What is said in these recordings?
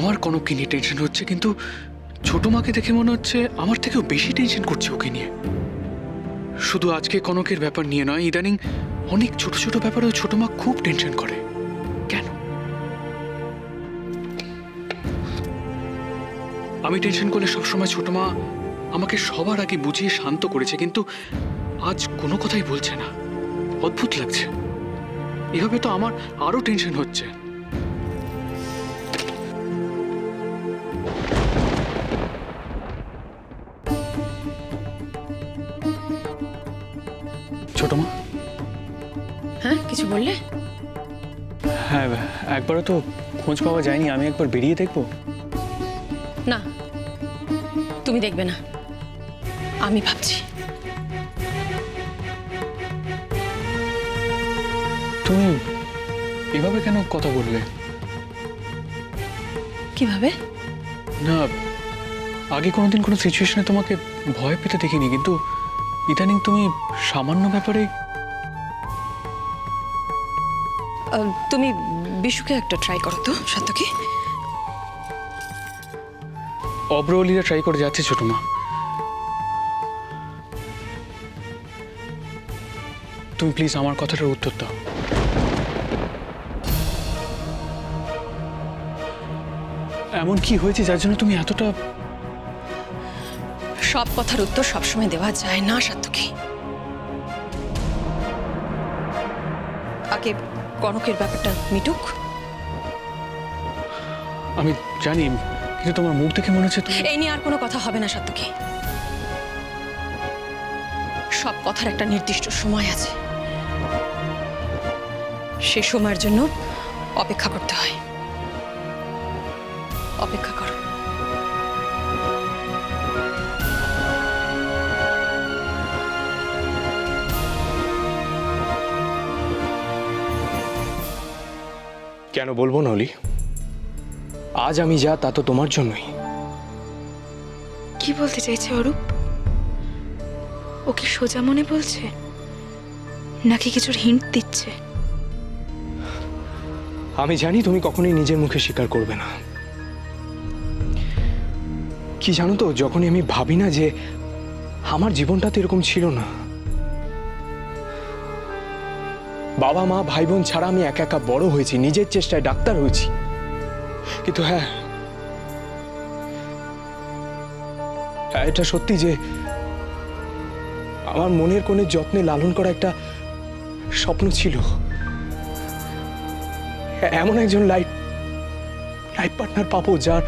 আমার কনককে নিয়ে টেনশন হচ্ছে, কিন্তু ছোট মাকে দেখে মনে হচ্ছে আমার থেকেও বেশি টেনশন করছে ওকে নিয়ে। শুধু আজকে কনকের ব্যাপার নিয়ে নয়, ইদানিং অনেক ছোট ছোট ব্যাপারেও ছোট মা খুব টেনশন করে। কেন? আমি টেনশন করলে সবসময় ছোট মা আমাকে সবার আগে বুঝিয়ে শান্ত করেছে, কিন্তু আজ কোনো কথাই বলছে না। অদ্ভুত লাগছে। এভাবে তো আমার আরো টেনশন হচ্ছে। ছোট মা। হ্যাঁ, কিছু বললে? হ্যাঁ, একবারও তো খোঁজ পাওয়া যায়নি, আমি একবার বেরিয়ে দেখবো। না, তুমি দেখবে না, আমি ভাবছি। তুমি এভাবে কেন কথা বললে? কিভাবে? না, আগে কোনোদিন কোনো সিচুয়েশনে তোমাকে ভয় পেতে দেখিনি, কিন্তু ইদানিং তুমি সামান্য ব্যাপারে। তুমি বিশুকে একটা ট্রাই করো তো, সাতকি। অব্রওয়ালিরা ট্রাই করে যাচ্ছে ছোট মা। তুমি প্লিজ আমার কথাটার উত্তর দাও। এমন কি হয়েছে যার জন্য তুমি এতটা? সব কথার উত্তর সবসময় দেওয়া যায় না, সাতকি। আগে কনকের ব্যাপারটা মিটুক। আমি জানি, কিন্তু তোমার মুখ দেখে মনে হচ্ছে এই নিয়ে আর কোনো কথা হবে না, সাতকি। সব কথার একটা নির্দিষ্ট সময় আছে, সে সময়ের জন্য অপেক্ষা করতে হয়। অপেক্ষা করো। কেন বলবো না অলি? আজ আমি যা তা তো তোমার জন্যই। কি বলতে চাইছে অরূপ? ও কি সোজা মনে বলছে, নাকি কিছুর হিন্ট দিচ্ছে? আমি জানি তুমি কখনোই নিজের মুখে স্বীকার করবে না। কি জানো তো, যখনই আমি ভাবি না যে আমার জীবনটা তো এরকম ছিল না, বাবা মা ভাই বোন ছাড়া আমি একা একা বড় হয়েছি, নিজের চেষ্টায় ডাক্তার হয়েছি, কিন্তু হ্যাঁ, এটা সত্যি যে আমার মনের কোণে যত্নে লালন করা একটা স্বপ্ন ছিল। এমন একজন লাইফ পার্টনার পাবো যার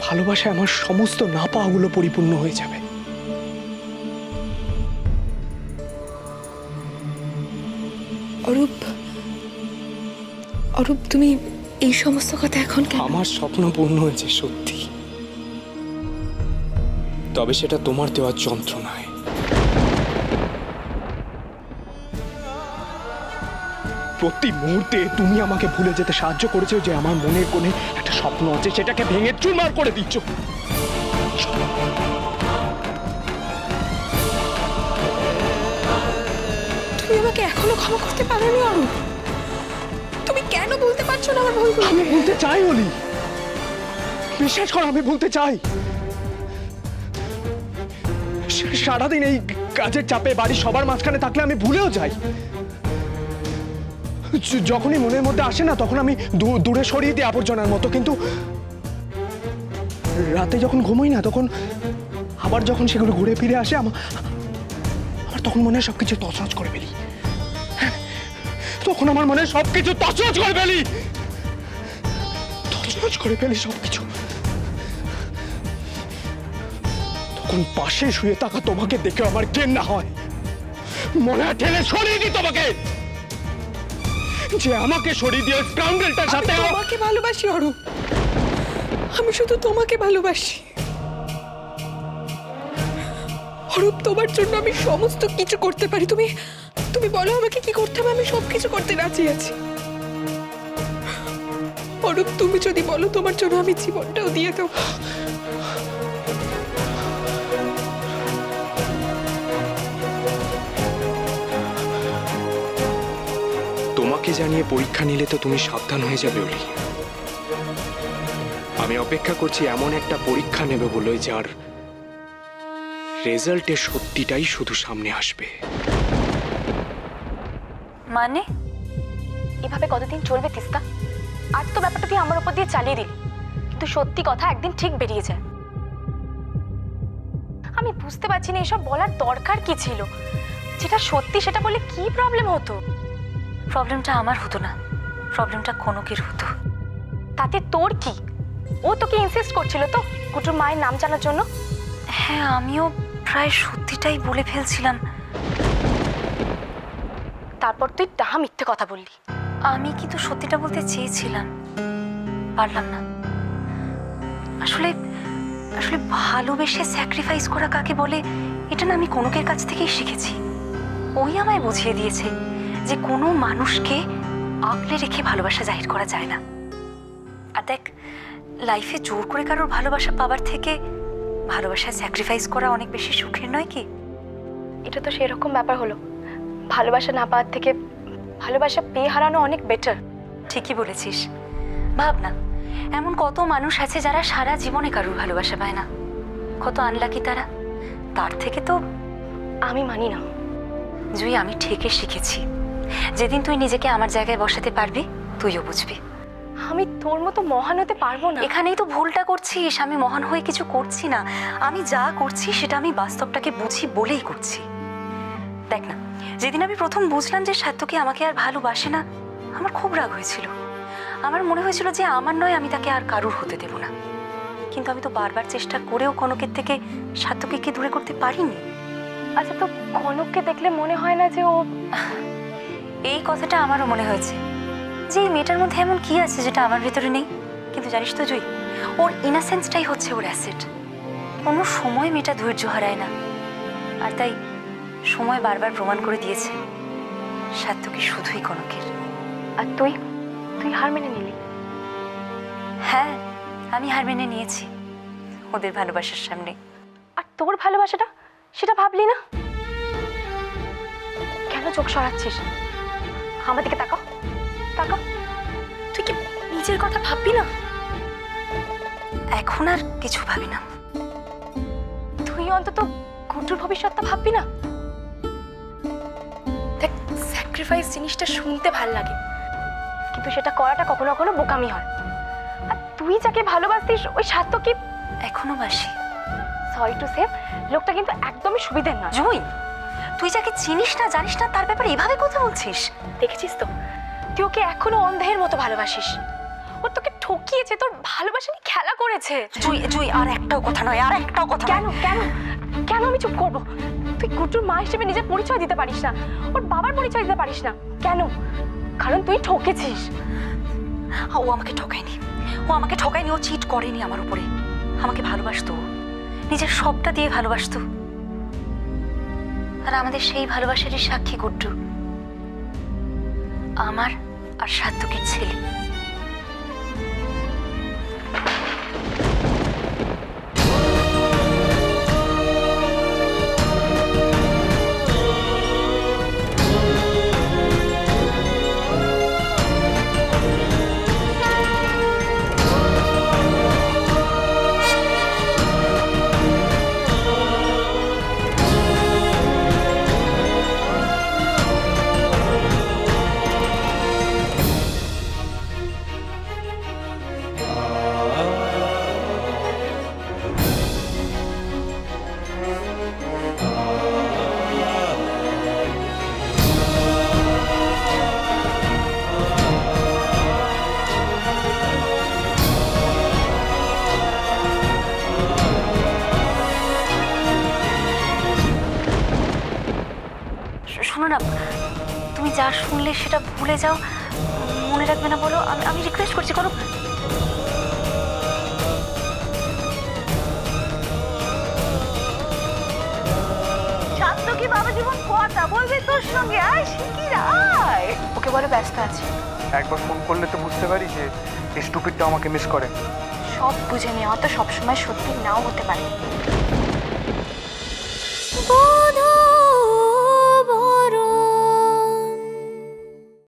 ভালোবাসায় আমার সমস্ত না পাওয়াগুলো পরিপূর্ণ হয়ে যাবে। অরূপ, অরূপ, তুমি এই সমস্ত কথা এখন কেন? আমার স্বপ্ন পূর্ণ হয়েছে সত্যি, তবে সেটা তোমার দেওয়ার যন্ত্রণায়। প্রতি মুহূর্তে তুমি আমাকে ভুলে যেতে সাহায্য করেছো, যে আমার মনের কোণে একটা স্বপ্ন আছে সেটাকে ভেঙে চুরমার করে দিচ্ছ। তুমি আমাকে এখনো ক্ষমা করতে পারোনি অরূপ? তুমি কেন বলতে পারছো না আমার ভুলগুলো? আমি বলতে চাই অলি, বিশ্বাস করো আমি বলতে চাই। সারাদিন এই কাজের চাপে বাড়ির সবার মাঝখানে থাকলে আমি ভুলেও যাই। যখনই মনের মধ্যে আসে না, তখন আমি দূরে সরিয়ে দিই আবর্জনার মতো, কিন্তু রাতে যখন ঘুমোই না, তখন আবার যখন সেগুলো ঘুরে ফিরে আসে, আমার তখন মনে হয় সবকিছু তছনছ করে ফেলি। তখন আমার মনে হয় সবকিছু তছনছ করে ফেলি, তছনছ করে ফেলি সবকিছু। তখন পাশে শুয়ে থাকা তোমাকে দেখে আমার ঘেন্না হয়, মনে হয় ঠেলে সরিয়ে দিই তোমাকে, যে আমাকে সরিয়ে দিয়ে স্কাউন্ডেলটার সাথে। তোমাকে ভালোবাসি অরূপ, আমি শুধু তোমাকে ভালোবাসি অরূপ। তোমার জন্য আমি সমস্ত কিছু করতে পারি। তুমি তুমি বলো আমাকে কি করতে হবে, আমি সবকিছু করতে রাজি আছি অরূপ। তুমি যদি বলো তোমার জন্য আমি জীবনটাও দিয়ে দেবো। তোমাকে জানিয়ে পরীক্ষা নিলে তো তুমি সাবধান হয়ে যাবে অলি। আমি অপেক্ষা করছি এমন একটা পরীক্ষা নেবে বলে, যার রেজাল্টে সত্যিটাই শুধু সামনে আসবে। মানে এভাবে কতদিন চলবে তিস্তা? আজ তো ব্যাপারটা তুই আমার উপর দিয়ে চালিয়ে দিলি, কিন্তু সত্যি কথা একদিন ঠিক বেরিয়ে যায়। আমি বুঝতে পারছি না এসব বলার দরকার কি ছিল। যেটা সত্যি সেটা বলে কি প্রবলেম হতো? প্রবলেমটা আমার হতো না, প্রবলেমটা কনকের হতো। তাতে তোর কি? ও তোকে ইনসিস্ট করছিল তো কুটুর মায়ের নাম জানার জন্য। হ্যাঁ, আমিও প্রায় সত্যিটাই বলে ফেলছিলাম। তারপর তুই ডাহা মিথ্যে কথা বললি। আমি কিন্তু সত্যিটা বলতে চেয়েছিলাম, পারলাম না। আসলে আসলে ভালোবেসে স্যাক্রিফাইস করা কাকে বলে এটা না আমি কনকের কাছ থেকেই শিখেছি। ওই আমায় বুঝিয়ে দিয়েছে যে কোনো মানুষকে আগলে রেখে ভালোবাসা জাহির করা যায় না। আর দেখ, লাইফে জোর করে কারোর ভালোবাসা পাবার থেকে ভালোবাসায় স্যাক্রিফাইস করা অনেক বেশি সুখের নয় কি? এটা তো সেরকম ব্যাপার হলো। ভালোবাসা না পাওয়ার থেকে ভালোবাসা পেয়ে হারানো অনেক বেটার। ঠিকই বলেছিস। ভাব না, এমন কত মানুষ আছে যারা সারা জীবনে কারোর ভালোবাসা পায় না। কত আনলাকি তারা। তার থেকে তো আমি মানি না। জুই, আমি ঠিকই শিখেছি, যেদিন তুই নিজেকে আমার জায়গায় বসাতে পারবি তুইও বুঝবি। আমি তোর মতো মহান হতে পারবো না। এখানেই তো ভুলটা করছিস। আমি মহান হয়ে কিছু করছি না। আমি যা করছি সেটা আমি বাস্তবটাকে বুঝি বলেই করছি। দেখ না, যেদিন আমি প্রথম বুঝলাম যে সাত্যকী আমাকে আর ভালোবাসে না, আমার খুব রাগ হয়েছিল। আমার মনে হয়েছিল যে আমার নয় আমি তাকে আর কারুর হতে দেব না। কিন্তু আমি তো বারবার চেষ্টা করেও কনকের থেকে সাত্যকীকে দূরে করতে পারিনি। আচ্ছা, তো কনককে দেখলে মনে হয় না যে ও... এই কথাটা আমারও মনে হয়েছে যে এই মেয়েটার মধ্যে এমন কি আছে যেটা আমার ভেতরে নেই। কিন্তু জানিস তো জুই, ওর ইনোসেন্সটাই হচ্ছে ওর অ্যাসেট। কোনো সময় মেয়েটা ধৈর্য হারায় না। আর তাই সময় বারবার প্রমাণ করে দিয়েছে সাত্যকী শুধুই কনকের। আর তুই হার মেনে নিলি? হ্যাঁ, আমি হার মেনে নিয়েছি ওদের ভালোবাসার সামনে। আর তোর ভালোবাসাটা সেটা ভাবলি না? কেন চোখ সরাচ্ছিস? আমার দিকে তাকাও, তাকাও। তুই কি নিজের কথা ভাববি না? এখন আর কিছু ভাবি না। তুই অন্তত কুটুর ভবিষ্যৎটা ভাববি না? দেখ, স্যাক্রিফাইস জিনিসটা শুনতে ভাল লাগে, কিন্তু সেটা করাটা কখনো কখনো বোকামি হয়। আর তুই যাকে ভালোবাসিস ওই সাত্যকী এখনো বাসি। সরি টু সে, লোকটা কিন্তু একদমই সুবিধের না। জুই, তুই যাকে চিনিস না জানিস না তার ব্যাপারে এভাবে কথা বলছিস? দেখেছিস তো, তুই ওকে এখনো অন্ধের মতো ভালোবাসিস। ও তোকে ঠকিয়েছে, তোর ভালোবাসা নিয়ে খেলা করেছে। জুই, আর একটাও কথা নয়, আর একটাও কথা। কেন কেন কেন আমি চুপ করবো? তুই কুটুর মা হিসেবে নিজের পরিচয় দিতে পারিস না, ওর বাবার পরিচয় দিতে পারিস না কেন? কারণ তুই ঠকেছিস। ও আমাকে ঠকায়নি, ও চিট করেনি আমার উপরে। আমাকে ভালোবাসতো, নিজের সবটা দিয়ে ভালোবাসতো। আর আমাদের সেই ভালোবাসারই সাক্ষী গুড্ডু, আমার আর সাত্যকীর ছেলে। শোনো না, তুমি যা শুনলে সেটা ভুলে যাও, মনে রাখবে না বলো। আমি রিকোয়েস্ট করছি, কোনো সাত্যকী বাবা জীবন কথা বলবে তোর সঙ্গে। আয় শিগগির আয়। ওকে বলে ব্যস্ত আছে। একবার ফোন করলে তো বুঝতে পারি যে এই স্টুপিডটা আমাকে মিস করে। সব বুঝে নেওয়া তো সবসময় সত্যি নাও হতে পারে।